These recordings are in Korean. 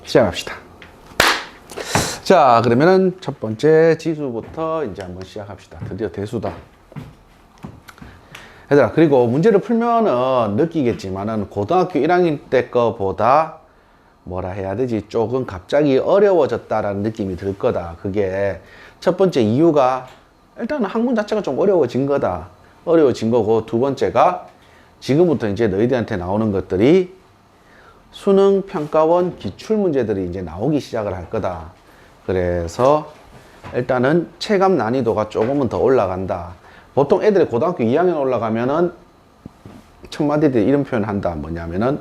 시작합시다. 자, 그러면은 첫 번째 지수부터 이제 한번 시작합시다. 드디어 대수다. 얘들아, 그리고 문제를 풀면은 느끼겠지만은 고등학교 1학년 때 거보다 뭐라 해야 되지? 조금 갑자기 어려워졌다라는 느낌이 들 거다. 그게 첫 번째 이유가 일단은 학문 자체가 좀 어려워진 거다. 어려워진 거고, 두 번째가 지금부터 이제 너희들한테 나오는 것들이 수능 평가원 기출 문제들이 이제 나오기 시작을 할 거다. 그래서 일단은 체감 난이도가 조금은 더 올라간다. 보통 애들이 고등학교 2학년 올라가면은 첫 마디들 이런 표현을 한다. 뭐냐면은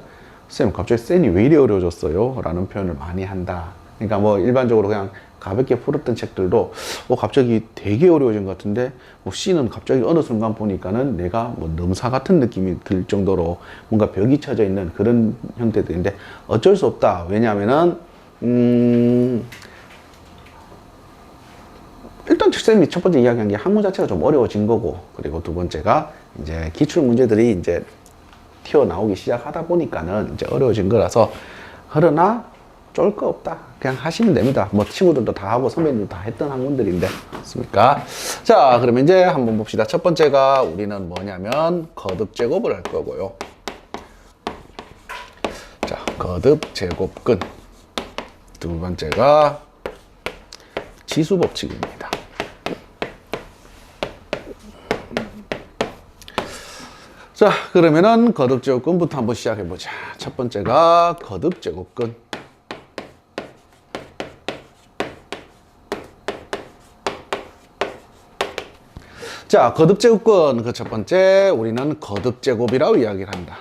쌤 갑자기 쌤이 왜 이리 어려워졌어요? 라는 표현을 많이 한다. 그러니까 뭐 일반적으로 그냥 가볍게 풀었던 책들도 갑자기 되게 어려워진 것 같은데 C는 갑자기 어느 순간 보니까는 내가 뭐 넘사 같은 느낌이 들 정도로 뭔가 벽이 쳐져 있는 그런 형태들인데 어쩔 수 없다. 왜냐하면은 일단 쌤이 첫 번째 이야기한 게 학문 자체가 좀 어려워진 거고, 그리고 두 번째가 이제 기출 문제들이 이제 튀어나오기 시작하다 보니까는 이제 어려워진 거라서, 그러나 쫄 거 없다. 그냥 하시면 됩니다. 뭐 친구들도 다 하고 선배님도 다 했던 학문들인데, 맞습니까? 자, 그러면 이제 한번 봅시다. 첫 번째가 우리는 뭐냐면 거듭 제곱을 할 거고요. 자, 거듭 제곱근. 두 번째가 지수 법칙입니다. 자, 그러면은 거듭 제곱근부터 한번 시작해 보자. 첫 번째가 거듭 제곱근. 자, 거듭 제곱근 그 첫 번째 우리는 거듭 제곱이라고 이야기를 한다.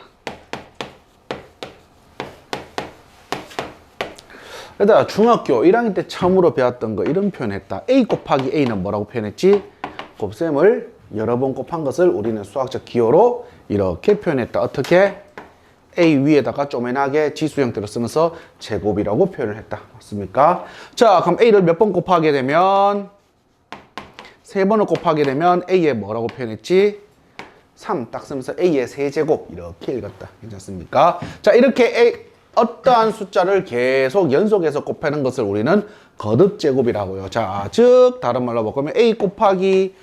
얘들아, 중학교 1학년 때 처음으로 배웠던 거 이런 표현했다. A 곱하기 A는 뭐라고 표현했지? 곱셈을 여러 번 곱한 것을 우리는 수학적 기호로 이렇게 표현했다. 어떻게? A 위에다가 쪼매나게 지수 형태로 쓰면서 제곱이라고 표현을 했다. 맞습니까? 자, 그럼 A를 몇 번 곱하게 되면 3번을 곱하게 되면 A에 뭐라고 표현했지? 3 딱 쓰면서 A의 세제곱 이렇게 읽었다. 괜찮습니까? 자, 이렇게 어떠한 숫자를 계속 연속해서 곱하는 것을 우리는 거듭 제곱이라고요. 자, 즉 다른 말로 바꾸면 A 곱하기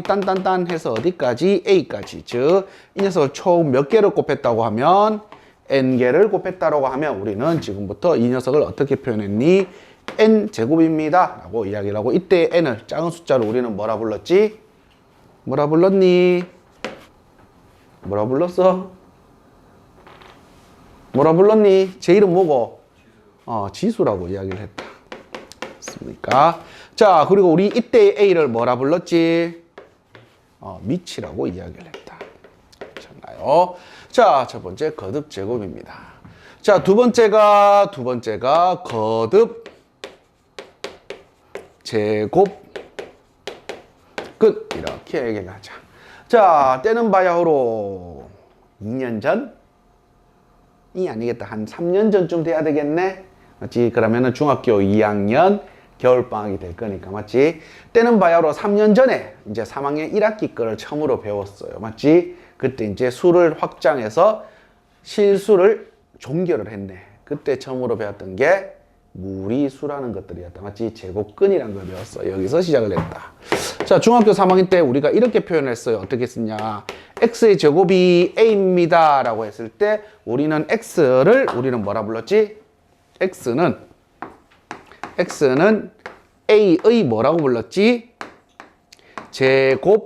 딴딴딴 해서 어디까지? A까지. 즉 이 녀석을 총 몇 개를 곱했다고 하면 N개를 곱했다고 하면 우리는 지금부터 이 녀석을 어떻게 표현했니? N제곱입니다 라고 이야기를 하고, 이때 N을 작은 숫자로 우리는 뭐라 불렀지? 뭐라 불렀니? 뭐라 불렀어? 뭐라 불렀니? 제 이름 뭐고? 지수라고 이야기를 했다. 맞습니까? 자, 그리고 우리 이때의 A를 뭐라 불렀지? 미치라고 이야기를 했다. 괜찮나요? 자, 첫 번째 거듭 제곱입니다. 자, 두 번째가 거듭 제곱 끝. 이렇게 얘기를 하자. 자, 때는 바야흐로 2년 전? 이 아니겠다. 한 3년 전쯤 돼야 되겠네? 맞지? 그러면은 중학교 2학년 겨울방학이 될 거니까, 맞지? 때는 바야흐로 3년 전에 이제 3학년 1학기 거를 처음으로 배웠어요. 맞지? 그때 이제 수를 확장해서 실수를 종결을 했네. 그때 처음으로 배웠던 게 무리수라는 것들이었다. 맞지? 제곱근이라는 걸 배웠어. 여기서 시작을 했다. 자, 중학교 3학년 때 우리가 이렇게 표현을 했어요. 어떻게 했냐? x의 제곱이 a입니다 라고 했을 때 우리는 x를 우리는 뭐라 불렀지? x는 a의 뭐라고 불렀지? 제곱근이라고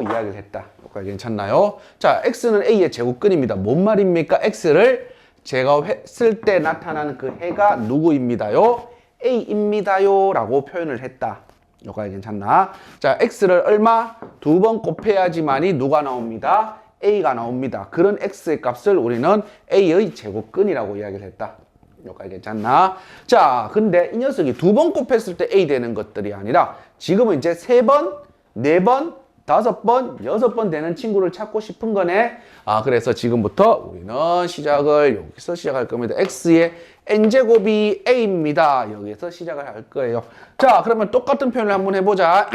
이야기를 했다. 괜찮나요? 자, x는 a의 제곱근입니다. 뭔 말입니까? x를 제곱했을 때 나타나는 그 해가 누구입니다요? a입니다요 라고 표현을 했다. 여기까지 괜찮나? 자, x를 얼마? 2번 곱해야지만이 누가 나옵니다? a가 나옵니다. 그런 x의 값을 우리는 a의 제곱근이라고 이야기를 했다. 여기까지 괜찮나? 자, 근데 이 녀석이 2번 곱했을 때 a 되는 것들이 아니라 지금은 이제 3번, 4번, 5번, 6번 되는 친구를 찾고 싶은 거네. 그래서 지금부터 우리는 시작을 여기서 시작할 겁니다. x의 n제곱이 a입니다. 여기서 시작을 할 거예요. 자, 그러면 똑같은 표현을 한번 해보자.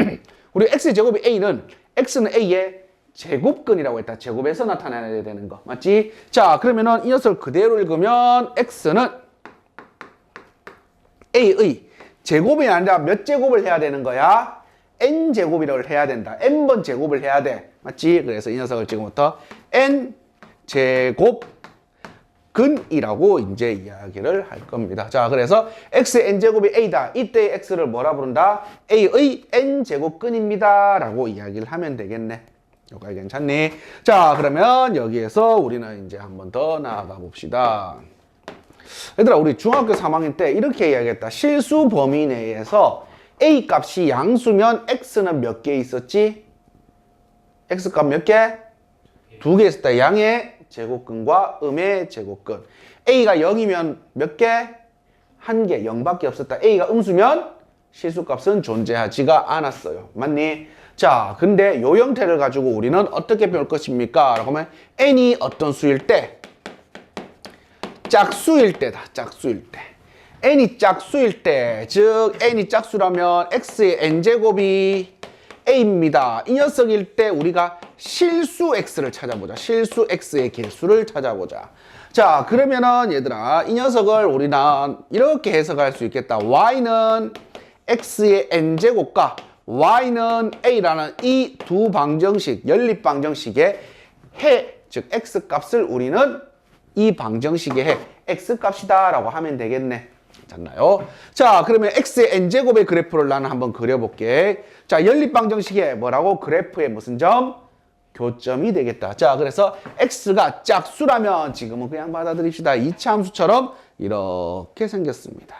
우리 x제곱이 a는 x는 a의 제곱근이라고 했다. 제곱에서 나타나야 되는 거. 맞지? 자, 그러면은 이 녀석을 그대로 읽으면 x는 a의 제곱이 아니라 몇 제곱을 해야 되는 거야? n제곱이라고 해야 된다. n번 제곱을 해야 돼. 맞지? 그래서 이 녀석을 지금부터 n제곱 근이라고 이제 이야기를 할 겁니다. 자, 그래서 x의 n제곱이 a다. 이때의 x를 뭐라 부른다? a의 n제곱 근입니다. 라고 이야기를 하면 되겠네. 여기까지 괜찮니? 자, 그러면 여기에서 우리는 이제 한 번 더 나아가 봅시다. 얘들아, 우리 중학교 3학년 때 이렇게 이야기했다. 실수 범위 내에서 a 값이 양수면 x는 몇 개 있었지? x 값 몇 개? 2개 있었다. 양의 제곱근과 음의 제곱근. a가 0이면 몇 개? 1개, 0밖에 없었다. a가 음수면 실수값은 존재하지가 않았어요. 맞니? 자, 근데 요 형태를 가지고 우리는 어떻게 배울 것입니까? 라고 하면 n이 어떤 수일 때? 짝수일 때다. 짝수일 때. n이 짝수일 때, 즉 n이 짝수라면 x의 n제곱이 a입니다. 이 녀석일 때 우리가 실수 x를 찾아보자. 실수 x의 개수를 찾아보자. 자, 그러면은 얘들아, 이 녀석을 우리는 이렇게 해석할 수 있겠다. y는 x의 n제곱과 y는 a라는 이 두 방정식, 연립 방정식의 해, 즉 x 값을 우리는 이 방정식의 해, x 값이다 라고 하면 되겠네. 잖나요? 자, 그러면 x의 n제곱의 그래프를 나는 한번 그려볼게. 자, 연립방정식에 뭐라고? 그래프의 무슨 점? 교점이 되겠다. 자, 그래서 x가 짝수라면 지금은 그냥 받아들입시다. 이차함수처럼 이렇게 생겼습니다.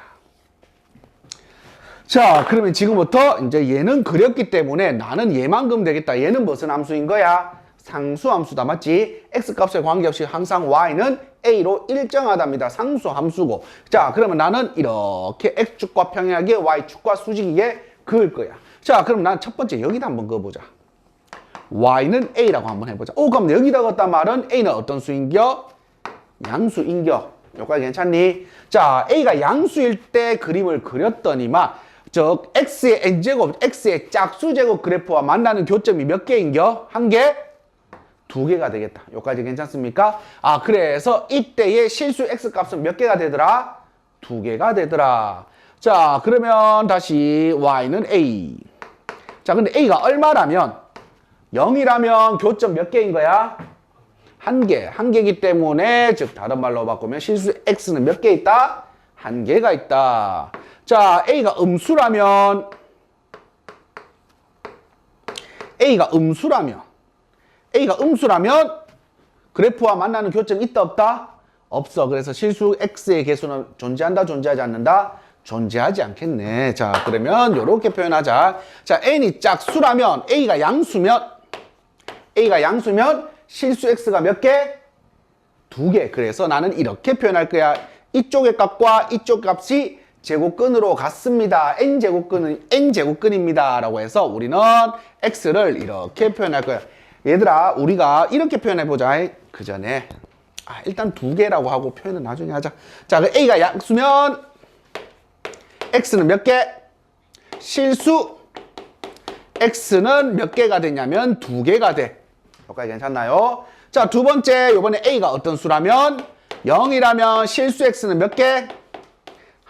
자, 그러면 지금부터 이제 얘는 그렸기 때문에 나는 얘만큼 되겠다. 얘는 무슨 함수인 거야? 상수함수다. 맞지? x값에 관계없이 항상 y는 a로 일정하답니다. 상수함수고. 자, 그러면 나는 이렇게 x축과 평행하게 y축과 수직이게 그을 거야. 자, 그럼 난 첫 번째 여기다 한번 그어보자. y는 a라고 한번 해보자. 오, 그럼 여기다 그었단 말은 a는 어떤 수인겨? 양수인겨. 여기까지 괜찮니? 자, a가 양수일 때 그림을 그렸더니만 즉 x의 n제곱, x의 짝수제곱 그래프와 만나는 교점이 몇 개인겨? 한 개? 2개가 되겠다. 여기까지 괜찮습니까? 아, 그래서 이때의 실수 x값은 몇 개가 되더라? 2개가 되더라. 자, 그러면 다시 y는 a. 자, 근데 a가 얼마라면? 0이라면 교점 몇 개인 거야? 1개. 1개이기 때문에 즉 다른 말로 바꾸면 실수 x는 몇 개 있다? 1개가 있다. 자, a가 음수라면 A가 음수라면 그래프와 만나는 교점이 있다 없다? 없어. 그래서 실수 x의 개수는 존재한다 존재하지 않는다? 존재하지 않겠네. 자, 그러면 이렇게 표현하자. 자, n이 짝수라면 a가 양수면 실수 x가 몇 개? 2개. 그래서 나는 이렇게 표현할 거야. 이쪽의 값과 이쪽 값이 제곱근으로 같습니다. n제곱근입니다. 라고 해서 우리는 x를 이렇게 표현할 거야. 얘들아, 우리가 이렇게 표현해보자. 그 전에 일단 2개라고 하고 표현은 나중에 하자. 자, 그 a가 양수면 x는 몇 개? 실수 x는 몇 개가 되냐면 2개가 돼. 여기까지 괜찮나요? 자, 두 번째, 요번에 a가 어떤 수라면 0이라면 실수 x는 몇 개?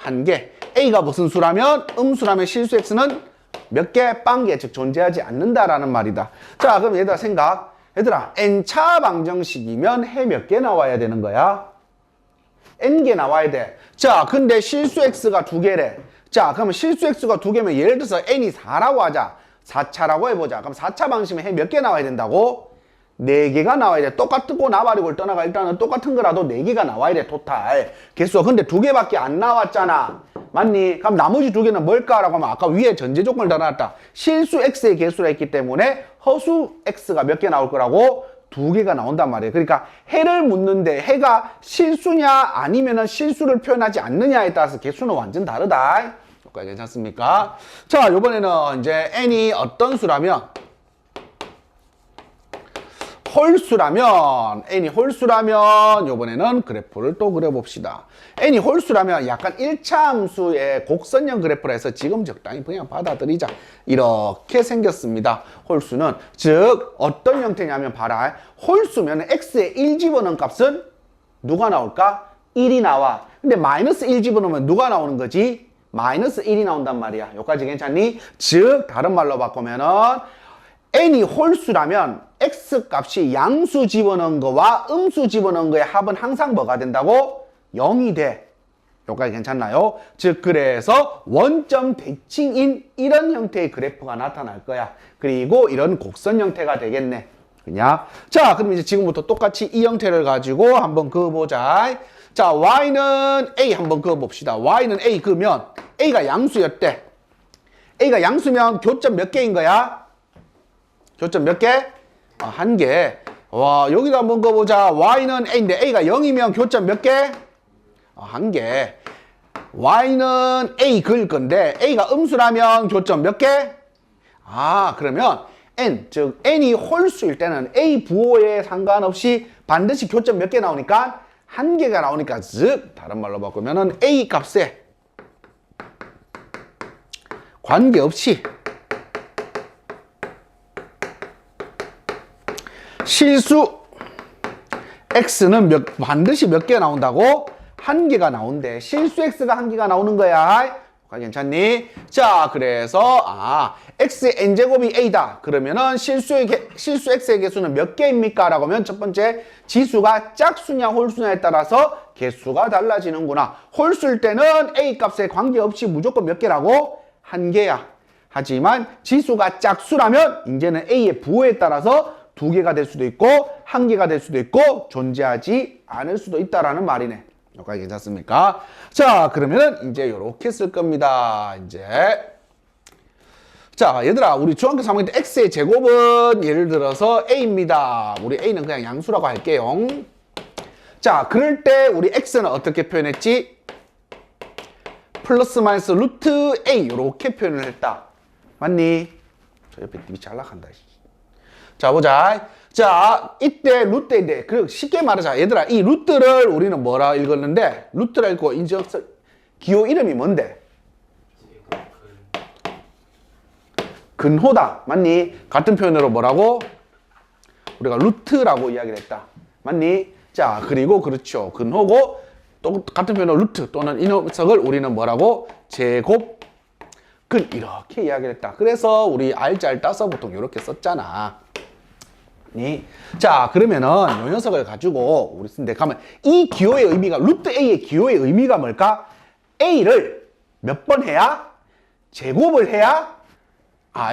1개. a가 무슨 수라면 음수라면 실수 x는 몇 개? 빵개. 즉 존재하지 않는다라는 말이다. 자, 그럼 얘들아 생각. 얘들아, n차 방정식이면 해 몇 개 나와야 되는 거야? n개 나와야 돼. 자, 근데 실수 x가 2개래. 자, 그러면 실수 x가 2개면 예를 들어서 n이 4라고 하자. 4차라고 해보자. 그럼 4차 방식이면 해 몇 개 나와야 된다고? 4개가 나와야 돼. 똑같고 나발이고를 떠나가 일단은 똑같은 거라도 4개가 나와야 돼. 토탈 개수가. 근데 2개밖에 안 나왔잖아. 맞니? 그럼 나머지 2개는 뭘까라고 하면 아까 위에 전제 조건을 다 놨다. 실수 x의 개수라 했기 때문에 허수 x가 몇 개 나올 거라고? 2개가 나온단 말이에요. 그러니까 해를 묻는데 해가 실수냐 아니면은 실수를 표현하지 않느냐에 따라서 개수는 완전 다르다. 여기까지 괜찮습니까? 자, 이번에는 이제 n이 어떤 수라면 n이 홀수라면 요번에는 그래프를 또 그려봅시다. n이 홀수라면 약간 1차 함수의 곡선형 그래프라 해서 지금 적당히 그냥 받아들이자. 이렇게 생겼습니다. 홀수는 즉 어떤 형태냐면 봐라. 홀수면 x에 1 집어넣은 값은 누가 나올까? 1이 나와. 근데 마이너스 1 집어넣으면 누가 나오는 거지? 마이너스 1이 나온단 말이야. 여기까지 괜찮니? 즉 다른 말로 바꾸면은 n이 홀수라면 x 값이 양수 집어넣은 거와 음수 집어넣은 거의 합은 항상 뭐가 된다고? 0이 돼. 여기까지 괜찮나요? 즉 그래서 원점 대칭인 이런 형태의 그래프가 나타날 거야. 그리고 이런 곡선 형태가 되겠네. 그냥 자 그럼 이제 지금부터 똑같이 이 형태를 가지고 한번 그어보자. 자 y는 a 한번 그어봅시다. y는 a 그으면 a가 양수였대. a가 양수면 교점 몇 개인 거야? 교점 몇 개? 한 개. 와 여기도 한번 그어보자. y는 a인데 a가 0이면 교점 몇 개? 한 개. y는 a 그을 건데 a가 음수라면 교점 몇 개? 그러면 n, 즉 n이 홀수일 때는 a 부호에 상관없이 반드시 교점 몇 개 나오니까 한 개가 나오니까 즉 다른 말로 바꾸면은 a 값에 관계없이 실수 x는 반드시 몇 개 나온다고? 한 개가 나온대. 실수 x가 한 개가 나오는 거야. 괜찮니? 자, 그래서 x의 n제곱이 a다. 그러면은 실수 x의 개수는 몇 개입니까? 라고 하면 첫 번째 지수가 짝수냐 홀수냐에 따라서 개수가 달라지는구나. 홀수일 때는 a 값에 관계없이 무조건 몇 개라고? 한 개야. 하지만 지수가 짝수라면 이제는 a의 부호에 따라서 두 개가 될 수도 있고 한 개가 될 수도 있고 존재하지 않을 수도 있다라는 말이네. 여기까지 괜찮습니까? 자, 그러면은 이제 요렇게 쓸 겁니다. 이제 자, 얘들아, 우리 중학교 3학년 때 x의 제곱은 예를 들어서 a입니다. 우리 a는 그냥 양수라고 할게요. 자, 그럴 때 우리 x는 어떻게 표현했지? 플러스 마이너스 루트 a 요렇게 표현을 했다. 맞니? 저 옆에 TV 잘 나간다. 자, 보자. 자, 이때 루트인데, 쉽게 말하자. 얘들아, 이 루트를 우리는 뭐라 읽었는데, 루트라 읽고, 기호 이름이 뭔데? 근호다. 맞니? 같은 표현으로 뭐라고? 우리가 루트라고 이야기를 했다. 맞니? 자, 그리고 그렇죠. 근호고, 또 같은 표현으로 루트 또는 이 녀석을 우리는 뭐라고? 제곱, 근. 이렇게 이야기를 했다. 그래서 우리 알잘 따서 보통 이렇게 썼잖아. 자, 그러면은 이 녀석을 가지고 우리 쓴데 가면 이 기호의 의미가 루트 a의 기호의 의미가 뭘까? a를 몇 번 해야? 제곱을 해야?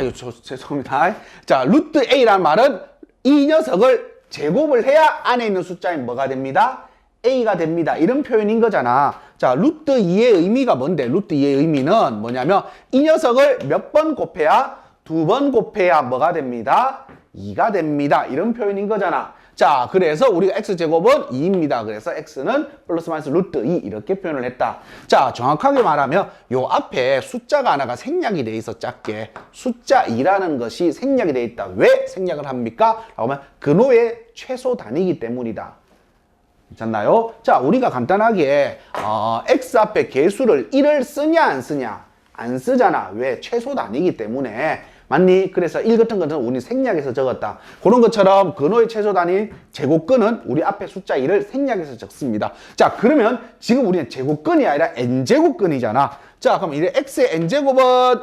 이거 죄송합니다. 자, 루트 a란 말은 이 녀석을 제곱을 해야 안에 있는 숫자인 뭐가 됩니다? a가 됩니다. 이런 표현인 거잖아. 자, 루트 2의 의미가 뭔데? 루트 2의 의미는 뭐냐면 이 녀석을 몇 번 곱해야? 두 번 곱해야 뭐가 됩니다? 2가 됩니다. 이런 표현인 거잖아. 자, 그래서 우리가 x제곱은 2입니다. 그래서 x는 플러스 마이너스 루트 2 이렇게 표현을 했다. 자, 정확하게 말하면 요 앞에 숫자가 하나가 생략이 돼 있어. 작게. 숫자 2라는 것이 생략이 돼 있다. 왜 생략을 합니까? 라고 하면 근호의 최소 단위이기 때문이다. 괜찮나요? 자, 우리가 간단하게 x 앞에 개수를 1을 쓰냐 안 쓰냐? 안 쓰잖아. 왜? 최소 단위이기 때문에. 맞니? 그래서 1 같은 것은 우리 생략해서 적었다. 그런 것처럼 근호의 최소 단위 제곱근은 우리 앞에 숫자 1을 생략해서 적습니다. 자, 그러면 지금 우리는 제곱근이 아니라 n제곱근이잖아. 자, 그럼 이제 x의 n제곱은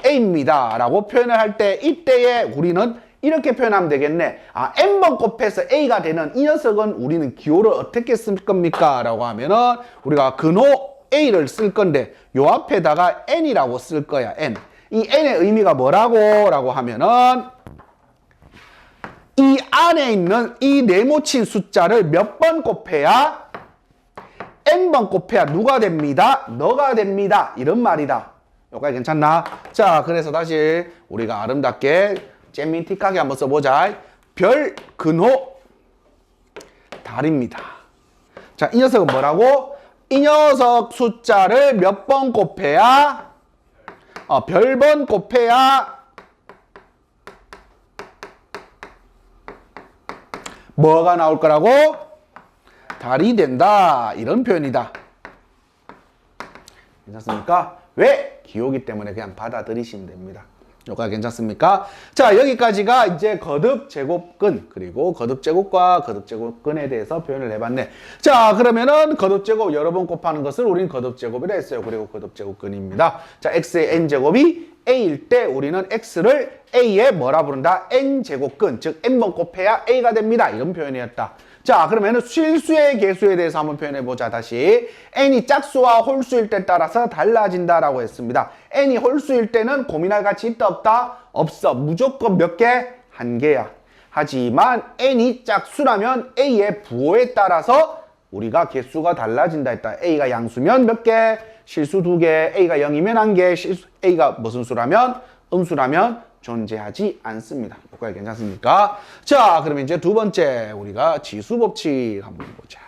a입니다. 라고 표현을 할 때 이때에 우리는 이렇게 표현하면 되겠네. n번 곱해서 a가 되는 이 녀석은 우리는 기호를 어떻게 쓸 겁니까? 라고 하면은 우리가 근호 a를 쓸 건데 요 앞에다가 n이라고 쓸 거야. n. 이 n의 의미가 뭐라고? 라고 하면은 이 안에 있는 이 네모친 숫자를 몇 번 곱해야 n번 곱해야 누가 됩니다? 너가 됩니다. 이런 말이다. 여기까지 괜찮나? 자, 그래서 다시 우리가 아름답게 재미틱하게 한번 써보자. 별, 근호, 달입니다. 자, 이 녀석은 뭐라고? 이 녀석 숫자를 몇 번 곱해야 별번 곱해야 뭐가 나올 거라고? 달이 된다. 이런 표현이다. 괜찮습니까? 왜? 기호기 때문에 그냥 받아들이시면 됩니다. 여기까지 괜찮습니까? 자, 여기까지가 이제 거듭 제곱근, 그리고 거듭 제곱과 거듭 제곱근에 대해서 표현을 해봤네. 자, 그러면은 거듭 제곱 여러 번 곱하는 것을 우리는 거듭 제곱이라 했어요. 그리고 거듭 제곱근입니다. 자, x의 n제곱이 a일 때 우리는 x를 a의 뭐라 부른다? n제곱근, 즉 n번 곱해야 a가 됩니다. 이런 표현이었다. 자, 그러면은 실수의 개수에 대해서 한번 표현해보자. 다시 n이 짝수와 홀수일 때 따라서 달라진다라고 했습니다. n이 홀수일 때는 고민할 가치 있다 없다? 없어. 무조건 몇 개? 한 개야. 하지만 n이 짝수라면 a의 부호에 따라서 우리가 개수가 달라진다 했다. a가 양수면 몇 개? 실수 2개. a가 0이면 1개. a가 무슨 수라면? 음수라면 존재하지 않습니다. 여기까지 괜찮습니까? 자, 그러면 이제 두 번째 우리가 지수 법칙 한번 보자.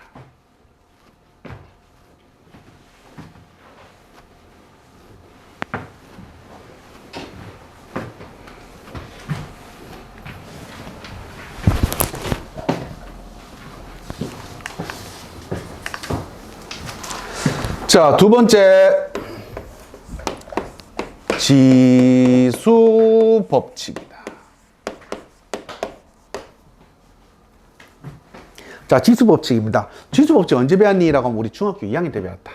자, 두 번째 지수 법칙이다. 자, 지수 법칙입니다. 지수 법칙 언제 배웠니? 라고 하면 우리 중학교 2학년 때 배웠다.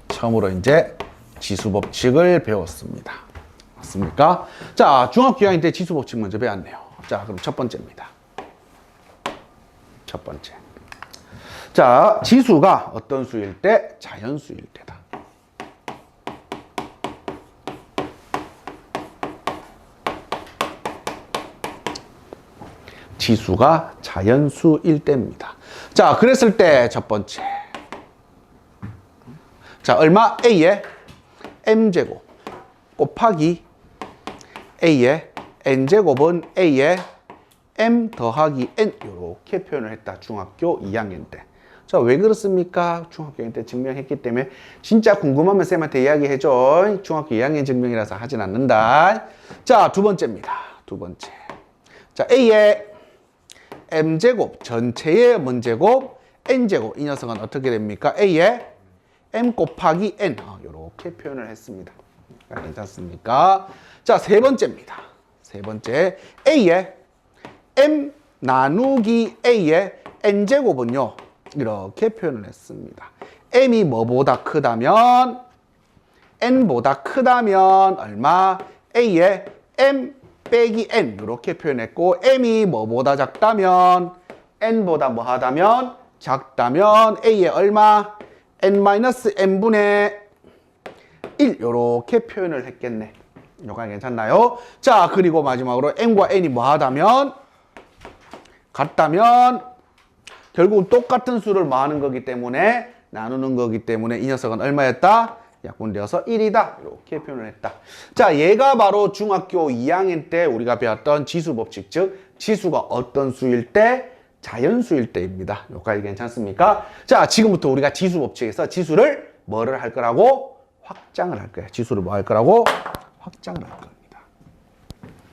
처음으로 이제 지수 법칙을 배웠습니다. 맞습니까? 자, 중학교 2학년 때 지수 법칙 먼저 배웠네요. 자, 그럼 첫 번째입니다. 첫 번째. 자, 지수가 어떤 수일 때? 자연수일 때다. 지수가 자연수일 때입니다. 자, 그랬을 때 첫 번째. 자, 얼마? A의 M제곱 곱하기 A의 N제곱은 A의 M 더하기 N 이렇게 표현을 했다. 중학교 2학년 때. 자, 왜 그렇습니까? 중학교 2학년 때 증명했기 때문에 진짜 궁금하면 쌤한테 이야기해줘. 중학교 2학년 증명이라서 하진 않는다. 자, 두 번째입니다. 두 번째. 자, A의 M제곱 전체의 문제곱 N제곱 이 녀석은 어떻게 됩니까? A의 M 곱하기 N 이렇게 표현을 했습니다. 괜찮습니까? 자, 세 번째입니다. 세 번째 A의 M 나누기 A의 N제곱은요 이렇게 표현을 했습니다. M이 뭐보다 크다면 N보다 크다면 얼마? A의 M 빼기 N 이렇게 표현했고 M이 뭐보다 작다면 N보다 뭐하다면 작다면 A의 얼마? N-N분의 1 이렇게 표현을 했겠네. 요거 괜찮나요? 자, 그리고 마지막으로 N과 N이 뭐하다면 같다면 결국은 똑같은 수를 뭐하는 거기 때문에 나누는 거기 때문에 이 녀석은 얼마였다? 약분되어서 1이다. 이렇게 표현을 했다. 자, 얘가 바로 중학교 2학년 때 우리가 배웠던 지수 법칙, 즉 지수가 어떤 수일 때? 자연수일 때입니다. 여기까지 괜찮습니까? 자, 지금부터 우리가 지수 법칙에서 지수를 뭐를 할 거라고? 확장을 할 거야. 지수를 뭐 할 거라고? 확장을 할 겁니다.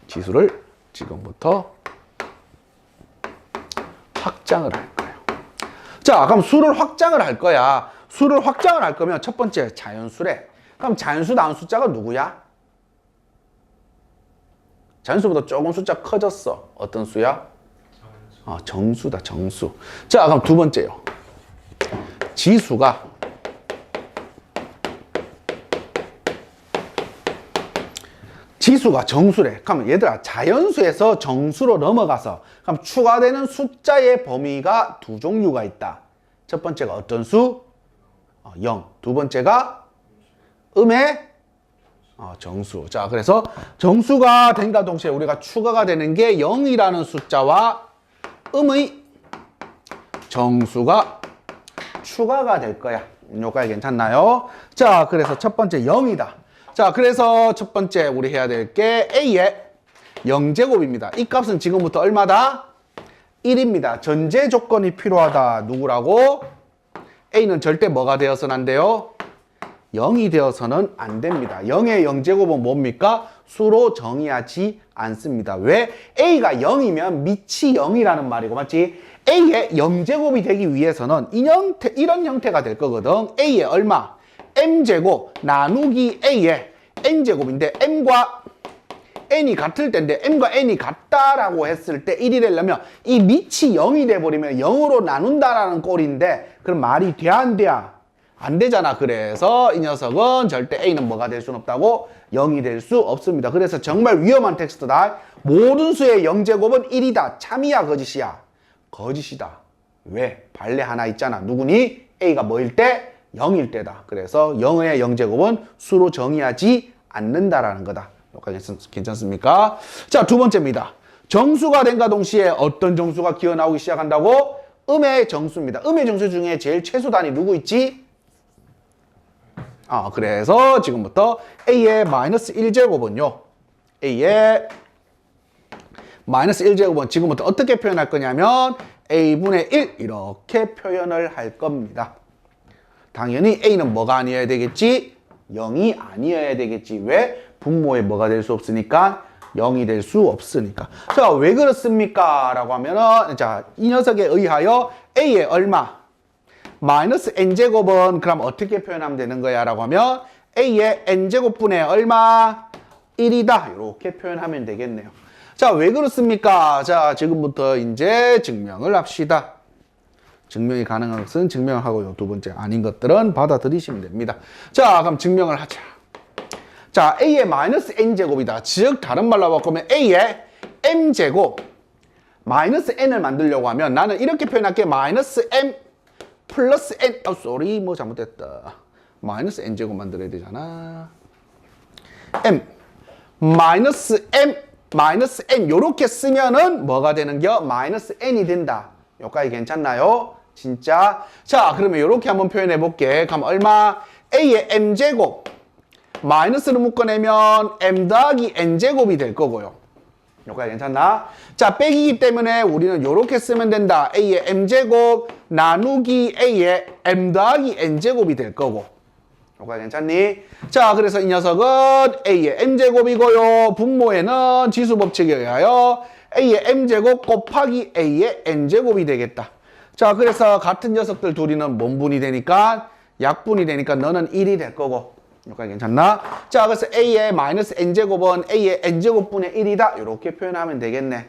지수를 지금부터 확장을 할 거예요. 자, 그럼 수를 확장을 할 거야. 수를 확장을 할 거면 첫 번째 자연수래. 그럼 자연수 나온 숫자가 누구야? 자연수보다 조금 숫자 커졌어. 어떤 수야? 정수다, 정수. 자, 그럼 두 번째요. 지수가 정수래. 그럼 얘들아, 자연수에서 정수로 넘어가서 그럼 추가되는 숫자의 범위가 두 종류가 있다. 첫 번째가 어떤 수? 0. 두 번째가 음의 정수. 자, 그래서 정수가 된과 동시에 우리가 추가가 되는 게 0이라는 숫자와 음의 정수가 추가가 될 거야. 요까지 괜찮나요? 자, 그래서 첫 번째 0이다. 자, 그래서 첫 번째 우리 해야 될 게 A의 0제곱입니다. 이 값은 지금부터 얼마다? 1입니다. 전제 조건이 필요하다. 누구라고? A는 절대 뭐가 되어서는 안 돼요? 0이 되어서는 안 됩니다. 0의 0제곱은 뭡니까? 수로 정의하지 않습니다. 왜? A가 0이면 밑이 0이라는 말이고, 맞지? A의 0제곱이 되기 위해서는 이런 형태가 될 거거든. A의 얼마? M제곱 나누기 A의 N제곱인데, M과 n이 같을 때인데 m과 n이 같다라고 했을 때 1이 되려면 이 밑이 0이 돼버리면 0으로 나눈다라는 꼴인데 그럼 말이 돼 안 돼? 안 되잖아. 그래서 이 녀석은 절대 a는 뭐가 될 수는 없다고 0이 될 수 없습니다. 그래서 정말 위험한 텍스트다. 모든 수의 0제곱은 1이다. 참이야 거짓이야? 거짓이다. 왜? 발레 하나 있잖아. 누구니? a가 뭐일 때? 0일 때다. 그래서 0의 0제곱은 수로 정의하지 않는다라는 거다. 괜찮습니까? 자, 두 번째입니다. 정수가 된과 동시에 어떤 정수가 기어 나오기 시작한다고? 음의 정수입니다. 음의 정수 중에 제일 최소 단위 누구 있지? 그래서 지금부터 A의 마이너스 1제곱은요. A의 마이너스 1제곱은 지금부터 어떻게 표현할 거냐면 A분의 1 이렇게 표현을 할 겁니다. 당연히 A는 뭐가 아니어야 되겠지? 0이 아니어야 되겠지. 왜? 분모에 뭐가 될 수 없으니까 0이 될 수 없으니까. 자, 왜 그렇습니까? 라고 하면은 자, 이 녀석에 의하여 A의 얼마? 마이너스 n제곱은 그럼 어떻게 표현하면 되는 거야? 라고 하면 A의 n제곱분의 얼마? 1이다. 이렇게 표현하면 되겠네요. 자, 왜 그렇습니까? 자, 지금부터 이제 증명을 합시다. 증명이 가능한 것은 증명을 하고요. 두 번째 아닌 것들은 받아들이시면 됩니다. 자, 그럼 증명을 하자. 자, A의 마이너스 n제곱이다. 즉 다른 말로 바꾸면 A의 m제곱 마이너스 n을 만들려고 하면 나는 이렇게 표현할게. 마이너스 m 플러스 n 뭐 잘못됐다. 마이너스 n제곱 만들어야 되잖아. 마이너스 n 요렇게 쓰면은 뭐가 되는겨? 마이너스 n이 된다. 여기까지 괜찮나요? 진짜? 자, 그러면 요렇게 한번 표현해 볼게. 그럼 얼마? A의 m제곱 마이너스를 묶어내면 m 더하기 n제곱이 될 거고요. 여기까지 괜찮나? 자, 빼기이기 때문에 우리는 요렇게 쓰면 된다. A의 m제곱 나누기 A의 m 더하기 n제곱이 될 거고. 여기까지 괜찮니? 자, 그래서 이 녀석은 A의 m제곱이고요. 분모에는 지수법칙에 의하여 A의 m제곱 곱하기 A의 n제곱이 되겠다. 자, 그래서 같은 녀석들 둘이는 뭔 분이 되니까? 약분이 되니까 너는 1이 될 거고. 여기까지 괜찮나? 자, 그래서 A의 마이너스 n제곱은 A의 n제곱분의 1이다. 이렇게 표현하면 되겠네.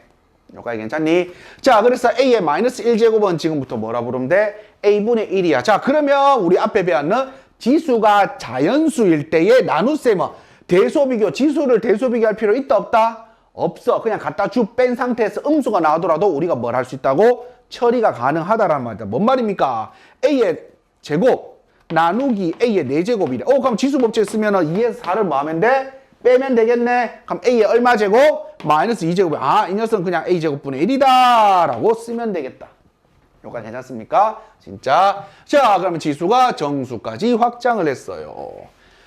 여기까지 괜찮니? 자, 그래서 A의 마이너스 1제곱은 지금부터 뭐라 부르면 돼? A분의 1이야. 자, 그러면 우리 앞에 배웠는 지수가 자연수일 때의 나눗셈은 대소비교, 지수를 대소비교할 필요 있다 없다? 없어. 그냥 갖다 뺀 상태에서 음수가 나오더라도 우리가 뭘 할 수 있다고? 처리가 가능하다라는 말이다. 뭔 말입니까? A의 제곱 나누기 A의 4제곱이래. 그럼 지수법칙 쓰면 2에서 4를 뭐 하면 돼? 빼면 되겠네. 그럼 A의 얼마 제곱? 마이너스 2제곱. 이 녀석은 그냥 A제곱분의 1이다 라고 쓰면 되겠다. 여기까지 괜찮습니까? 진짜. 자, 그러면 지수가 정수까지 확장을 했어요.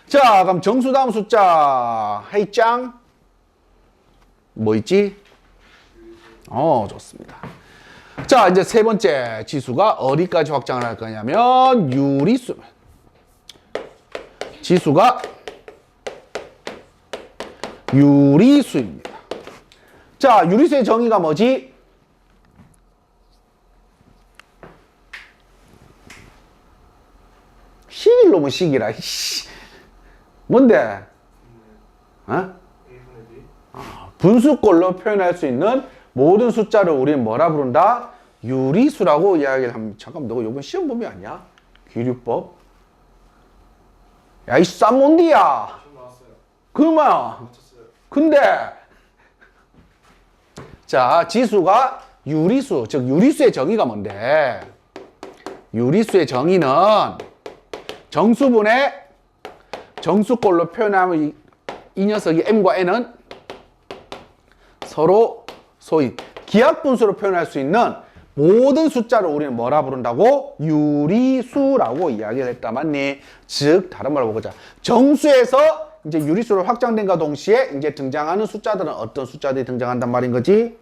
자, 그럼 정수 다음 숫자. 헤이 짱. 뭐 있지? 좋습니다. 자, 이제 세 번째 지수가 어디까지 확장을 할 거냐면 유리수. 지수가 유리수입니다. 자, 유리수의 정의가 뭐지? 식일 놈은 식이라. 뭔데? 분수꼴로 표현할 수 있는 모든 숫자를 우리는 뭐라 부른다? 유리수라고 이야기를 합니다. 잠깐만, 너가 이번 시험 범위 아니야? 귀류법? 야, 이 쌈몬디야. 그만. 근데 자, 지수가 유리수, 즉 유리수의 정의가 뭔데? 유리수의 정의는 정수분의 정수꼴로 표현하면 이 녀석이 m과 n은 서로 소위 기하분수로 표현할 수 있는 모든 숫자를 우리는 뭐라 부른다고? 유리수라고 이야기를 했다. 맞니? 즉 다른 말로 보자. 정수에서 이제 유리수로 확장된과 동시에 이제 등장하는 숫자들은 어떤 숫자들이 등장한단 말인 거지?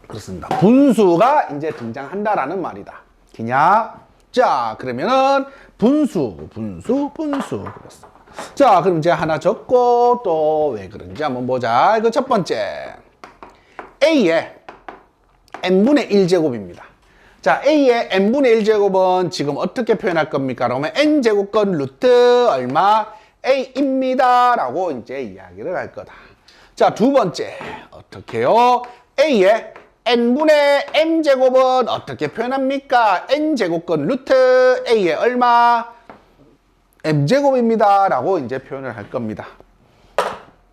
그렇습니다. 분수가 이제 등장한다라는 말이다. 기냐? 자, 그러면은 분수. 그렇습니다. 자, 그럼 이제 하나 적고 또 왜 그런지 한번 보자. 이거 첫 번째. A의 n분의 1제곱입니다. 자, A의 n분의 1제곱은 지금 어떻게 표현할 겁니까? 그러면 n제곱건 루트 얼마? A입니다. 라고 이제 이야기를 할 거다. 자, 두 번째. 어떻게요? A의 n분의 m제곱은 어떻게 표현합니까? n제곱건 루트 A의 얼마? m제곱입니다. 라고 이제 표현을 할 겁니다.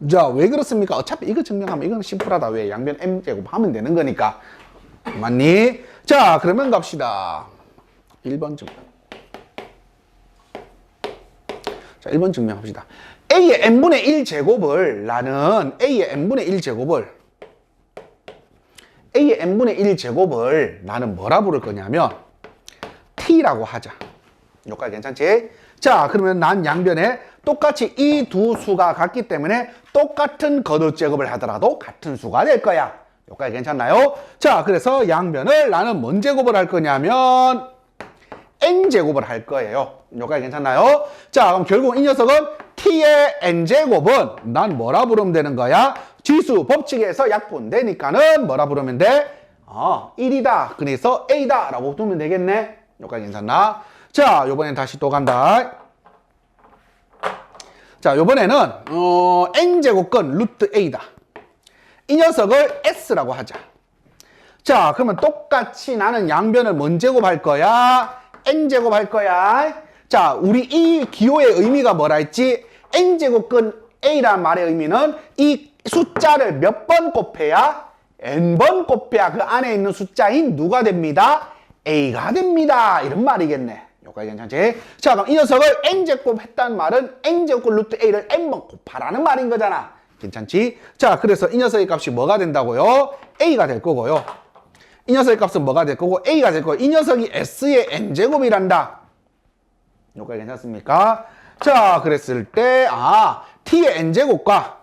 자, 왜 그렇습니까? 어차피 이거 증명하면 이건 심플하다. 왜? 양변 m제곱 하면 되는 거니까. 맞니? 자, 그러면 갑시다. 1번 증명. 자, 1번 증명합시다. A의 n분의 1제곱을 나는 A의 n분의 1제곱을 나는 뭐라 부를 거냐면 T라고 하자. 여기까지 괜찮지? 자, 그러면 난 양변에 똑같이 이 두 수가 같기 때문에 똑같은 겉옷제곱을 하더라도 같은 수가 될 거야. 여기까지 괜찮나요? 자, 그래서 양변을 나는 뭔 제곱을 할 거냐면 n제곱을 할 거예요. 여기까지 괜찮나요? 자, 그럼 결국 이 녀석은 t의 n제곱은 난 뭐라 부르면 되는 거야? 지수 법칙에서 약분되니까는 뭐라 부르면 돼? 1이다. 그래서 a다 라고 두면 되겠네. 여기까지 괜찮나? 자, 요번엔 다시 또 간다. 자, 요번에는 n제곱건 루트 a다. 이 녀석을 s라고 하자. 자, 그러면 똑같이 나는 양변을 뭔 제곱할 거야? n제곱할 거야. 자, 우리 이 기호의 의미가 뭐라 했지? n제곱건 a란 말의 의미는 이 숫자를 몇 번 곱해야? n번 곱해야 그 안에 있는 숫자인 누가 됩니다? a가 됩니다. 이런 말이겠네. 여기까지 괜찮지? 자, 그럼 이 녀석을 n제곱 했다는 말은 n제곱 루트 a를 n번 곱하라는 말인 거잖아. 괜찮지? 자, 그래서 이 녀석의 값이 뭐가 된다고요? a가 될 거고요. 이 녀석의 값은 뭐가 될 거고 a가 될 거고 이 녀석이 s의 n제곱이란다. 여기까지 괜찮습니까? 자, 그랬을 때 t의 n제곱과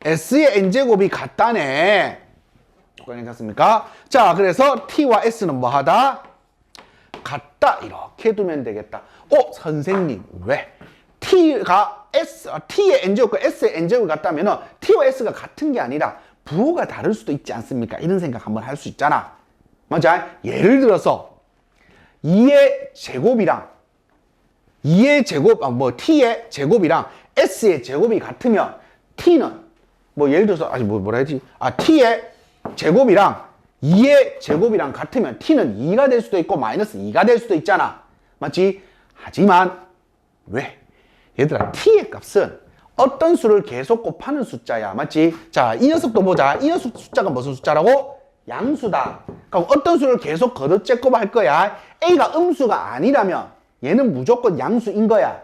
s의 n제곱이 같다네. 여기까지 괜찮습니까? 자, 그래서 t와 s는 뭐하다? 같다. 이렇게 두면 되겠다. 선생님, 왜? t가 t의 n제곱과 s의 n제곱이 같다면 t와 s가 같은 게 아니라 부호가 다를 수도 있지 않습니까? 이런 생각 한번 할 수 있잖아. 맞아? 예를 들어서 2의 제곱이랑 t의 제곱이랑 s의 제곱이 같으면 t는 예를 들어서 뭐라 해야지? t의 제곱이랑 2의 제곱이랑 같으면 t는 2가 될 수도 있고 마이너스 2가 될 수도 있잖아. 맞지? 하지만 왜? 얘들아, t의 값은 어떤 수를 계속 곱하는 숫자야. 맞지? 자, 이 녀석도 보자. 이 녀석 숫자가 무슨 숫자라고? 양수다. 그럼 어떤 수를 계속 겉어째고 할 거야? a가 음수가 아니라면 얘는 무조건 양수인 거야.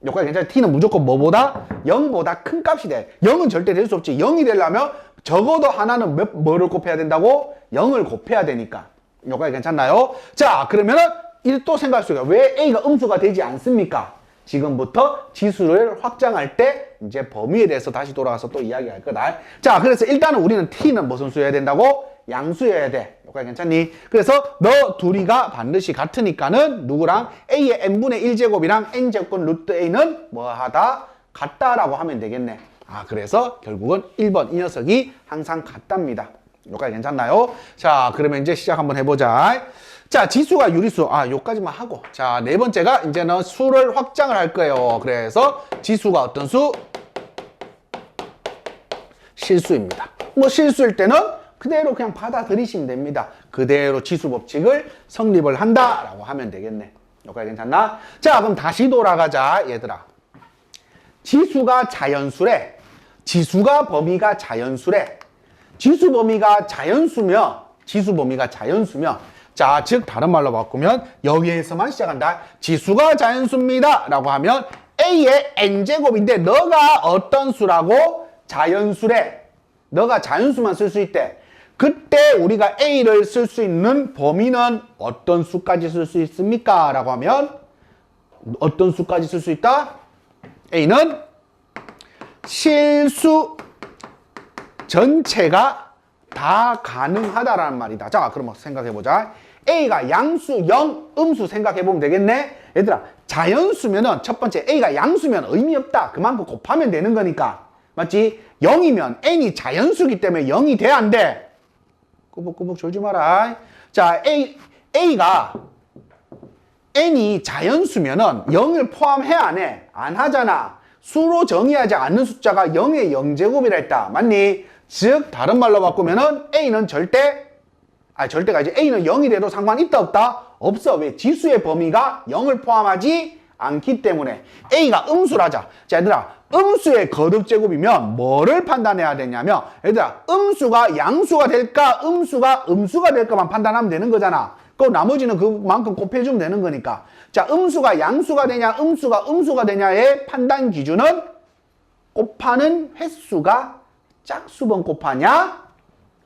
여기까지 괜찮아? t는 무조건 뭐보다? 0보다 큰 값이 돼. 0은 절대 될 수 없지. 0이 되려면 적어도 하나는 뭐를 곱해야 된다고? 0을 곱해야 되니까. 여기까지 괜찮나요? 자, 그러면은 또 생각할 수 있어요. 왜 a가 음수가 되지 않습니까? 지금부터 지수를 확장할 때 이제 범위에 대해서 다시 돌아가서 또 이야기할 거다. 자, 그래서 일단은 우리는 t는 무슨 수여야 된다고? 양수여야 돼. 여기까지 괜찮니? 그래서 너 둘이가 반드시 같으니까는 누구랑? a의 n분의 1제곱이랑 n제곱권 루트 a는 뭐하다? 같다라고 하면 되겠네. 그래서 결국은 1번 이 녀석이 항상 같답니다. 여기까지 괜찮나요? 자, 그러면 이제 시작 한번 해보자. 자, 지수가 유리수. 요까지만 하고. 자, 네 번째가 이제는 수를 확장을 할 거예요. 그래서 지수가 어떤 수? 실수입니다. 실수일 때는 그대로 그냥 받아들이시면 됩니다. 그대로 지수 법칙을 성립을 한다라고 하면 되겠네. 여기까지 괜찮나? 자, 그럼 다시 돌아가자, 얘들아. 지수가 자연수래. 지수가 범위가 자연수래. 지수 범위가 자연수면 자, 즉 다른 말로 바꾸면 여기에서만 시작한다. 지수가 자연수입니다 라고 하면 a의 n제곱인데 너가 어떤 수라고? 자연수래. 너가 자연수만 쓸 수 있대. 그때 우리가 a를 쓸 수 있는 범위는 어떤 수까지 쓸 수 있습니까? 라고 하면 어떤 수까지 쓸 수 있다? a는 실수 전체가 다 가능하다라는 말이다. 자, 그럼 생각해보자. A가 양수, 0, 음수 생각해보면 되겠네? 얘들아, 자연수면은 첫 번째 A가 양수면 의미 없다. 그만큼 곱하면 되는 거니까. 맞지? 0이면 N이 자연수기 때문에 0이 돼, 안 돼? 꾸벅꾸벅 졸지 마라. 자, A가 N이 자연수면은 0을 포함해, 안 해? 안 하잖아. 수로 정의하지 않는 숫자가 0의 0제곱이라 했다. 맞니? 즉, 다른 말로 바꾸면은 A는 절대가 이제 A는 0이 돼도 상관 있다, 없다? 없어. 왜? 지수의 범위가 0을 포함하지 않기 때문에. A가 음수라자. 자, 얘들아, 음수의 거듭제곱이면 뭐를 판단해야 되냐면, 얘들아, 음수가 양수가 될까, 음수가 음수가 될까만 판단하면 되는 거잖아. 그 나머지는 그만큼 곱해주면 되는 거니까. 자, 음수가 양수가 되냐, 음수가 음수가 되냐의 판단 기준은 곱하는 횟수가 짝수번 곱하냐,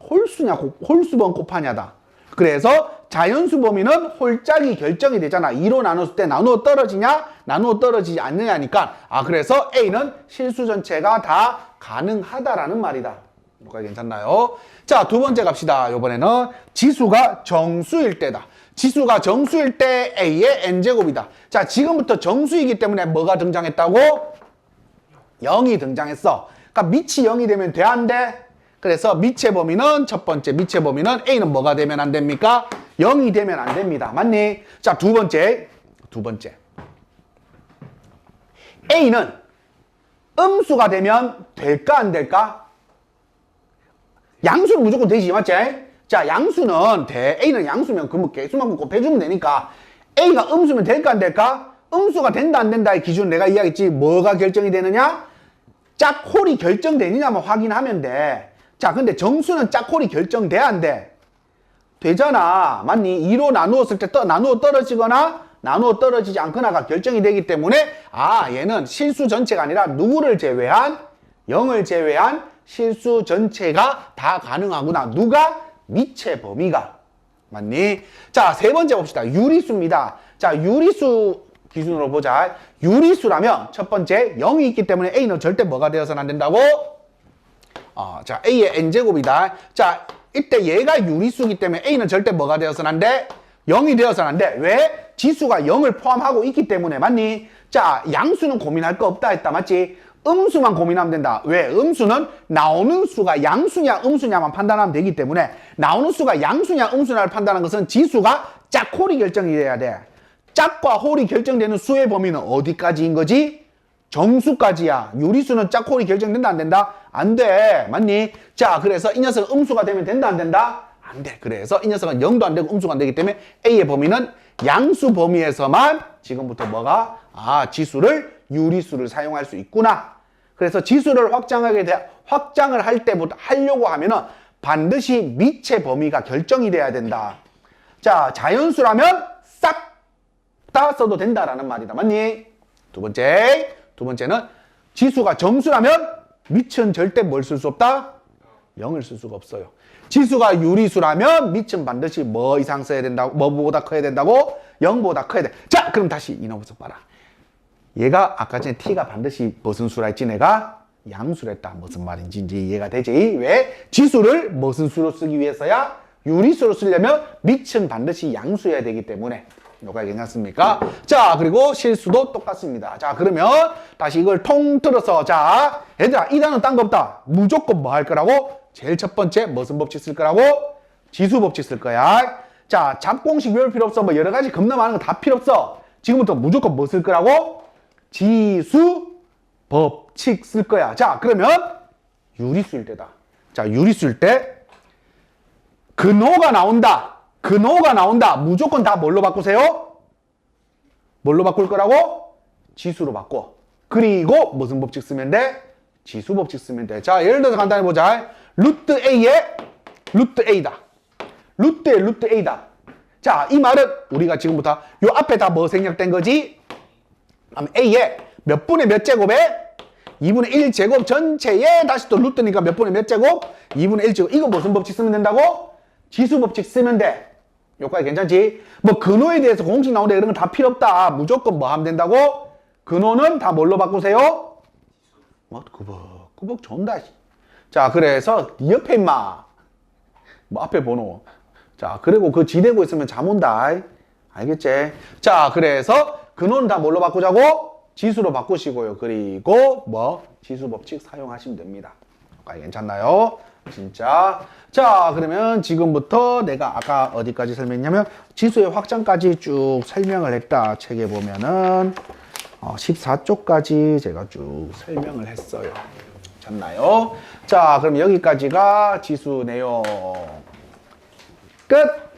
홀수번 곱하냐다. 그래서 자연수 범위는 홀짝이 결정이 되잖아. 2로 나눴을 때 나누어 떨어지냐, 나누어 떨어지지 않느냐니까. 그래서 A는 실수 전체가 다 가능하다라는 말이다. 뭐가 괜찮나요? 자, 두 번째 갑시다. 이번에는 지수가 정수일 때다. 지수가 정수일 때 A의 N제곱이다. 자, 지금부터 정수이기 때문에 뭐가 등장했다고? 0이 등장했어. 그러니까 밑이 0이 되면 돼, 안 돼? 그래서 밑의 범위는 첫 번째 밑의 범위는 A는 뭐가 되면 안 됩니까? 0이 되면 안 됩니다. 맞니? 자, 두 번째. A는 음수가 되면 될까, 안 될까? 양수는 무조건 되지, 맞지? 자, 양수는 A는 양수면 그 개수만큼 곱해주면 되니까 A가 음수면 될까, 안 될까? 음수가 된다, 안 된다의 기준 내가 이야기했지. 뭐가 결정이 되느냐? 짝홀이 결정되느냐만 확인하면 돼. 자, 근데 정수는 짝홀이 결정돼야 안 돼? 되잖아. 맞니? 2로 나누었을 때 나누어 떨어지거나 나누어 떨어지지 않거나가 결정이 되기 때문에 얘는 실수 전체가 아니라 누구를 제외한 0을 제외한 실수 전체가 다 가능하구나. 누가? 밑의 범위가. 맞니? 자, 세 번째 봅시다. 유리수입니다. 자, 유리수 기준으로 보자. 유리수라면 첫 번째 0이 있기 때문에 A는 절대 뭐가 되어서는 안 된다고? 자, A의 N제곱이다. 자, 이때 얘가 유리수이기 때문에 A는 절대 뭐가 되어서는 안 돼? 0이 되어서는 안 돼. 왜? 지수가 0을 포함하고 있기 때문에. 맞니? 자, 양수는 고민할 거 없다 했다. 맞지? 음수만 고민하면 된다. 왜? 음수는 나오는 수가 양수냐 음수냐만 판단하면 되기 때문에 나오는 수가 양수냐 음수냐를 판단하는 것은 지수가 짝홀이 결정이 돼야 돼. 짝과 홀이 결정되는 수의 범위는 어디까지인 거지? 정수까지야. 유리수는 짝홀이 결정된다, 안 된다? 안 돼. 맞니? 자, 그래서 이 녀석은 음수가 되면 된다, 안 된다? 안 돼. 그래서 이 녀석은 0도 안 되고 음수가 안 되기 때문에 A의 범위는 양수 범위에서만 지금부터 뭐가? 지수를, 유리수를 사용할 수 있구나. 그래서 지수를 확장을 할 때부터 하려고 하면은 반드시 밑의 범위가 결정이 돼야 된다. 자, 자연수라면 싹 다 써도 된다라는 말이다. 맞니? 두 번째는 지수가 정수라면 밑은 절대 뭘 쓸 수 없다? 0을 쓸 수가 없어요. 지수가 유리수라면 밑은 반드시 뭐 이상 써야 된다고? 뭐보다 커야 된다고? 0보다 커야 돼. 자, 그럼 다시 이 녀석 봐라. 얘가 아까 전에 t가 반드시 무슨 수라 했지? 내가 양수라 했다. 무슨 말인지 이제 이해가 되지? 왜? 지수를 무슨 수로 쓰기 위해서야? 유리수로 쓰려면 밑은 반드시 양수여야 되기 때문에. 요가 괜찮습니까? 자, 그리고 실수도 똑같습니다. 자, 그러면 다시 이걸 통틀어서 자, 얘들아, 이 단어는 딴 거 없다. 무조건 뭐 할 거라고? 제일 첫 번째 무슨 법칙 쓸 거라고? 지수 법칙 쓸 거야. 자, 잡공식 외울 필요 없어. 뭐 여러 가지 겁나 많은 거 다 필요 없어. 지금부터 무조건 뭐 쓸 거라고? 지수 법칙 쓸 거야. 자, 그러면 유리수일 때다. 자, 유리수일 때 근호가 나온다. 근호가 나온다. 무조건 다 뭘로 바꾸세요? 뭘로 바꿀 거라고? 지수로 바꿔. 그리고 무슨 법칙 쓰면 돼? 지수 법칙 쓰면 돼. 자, 예를 들어서 간단히 보자. 루트 A의 루트 A다. 루트의 루트 A다. 자, 이 말은 우리가 지금부터 요 앞에 다 뭐 생략된 거지? A의 몇 분의 몇 제곱에 2분의 1 제곱 전체에 다시 또 루트니까 몇 분의 몇 제곱? 2분의 1 제곱. 이거 무슨 법칙 쓰면 된다고? 지수 법칙 쓰면 돼. 여기까지 괜찮지? 뭐 근호에 대해서 공식 나오는데 이런 건 다 필요 없다. 무조건 뭐 하면 된다고? 근호는 다 뭘로 바꾸세요? 꾸벅 좋은다. 자, 그래서 네 옆에 임마 뭐 앞에 번호. 자, 그리고 그 지대고 있으면 잠 온다. 알겠지? 자, 그래서 근원은 다 뭘로 바꾸자고? 지수로 바꾸시고요. 그리고 뭐 지수 법칙 사용하시면 됩니다. 괜찮나요? 진짜. 자, 그러면 지금부터 내가 아까 어디까지 설명했냐면 지수의 확장까지 쭉 설명을 했다. 책에 보면은 14쪽까지 제가 쭉 설명을 했어요. 괜찮나요? 자, 그럼 여기까지가 지수 내용 끝!